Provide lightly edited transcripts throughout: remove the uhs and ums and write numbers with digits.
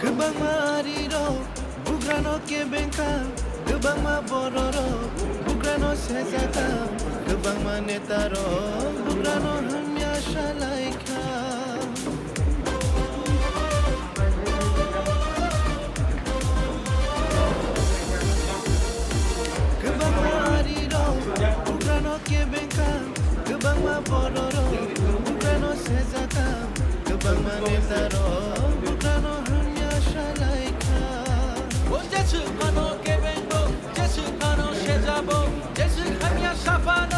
Gebang mariro, bugrano ke bengkang, gebang ma bororo, bugrano sezaka, gebang ma netaro, bugrano hamya shalaika. Gebang mariro, bugrano ke bengkang, gebang ma bororo, bugrano sezaka, gebang ma netaro, bugrano hamya shalaika. 제스 카노 개뱅고 제스 카노 셰자보 제스 카미야 사파노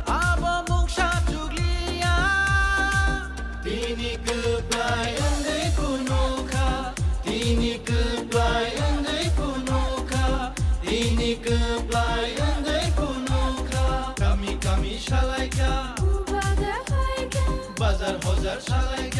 아버 뭉샤 죽리야 Dini kebayan de kunuka, dini kebayan de kunuka, dini kebayan de kunuka. Kami shalaika, bazar hozar shalaika.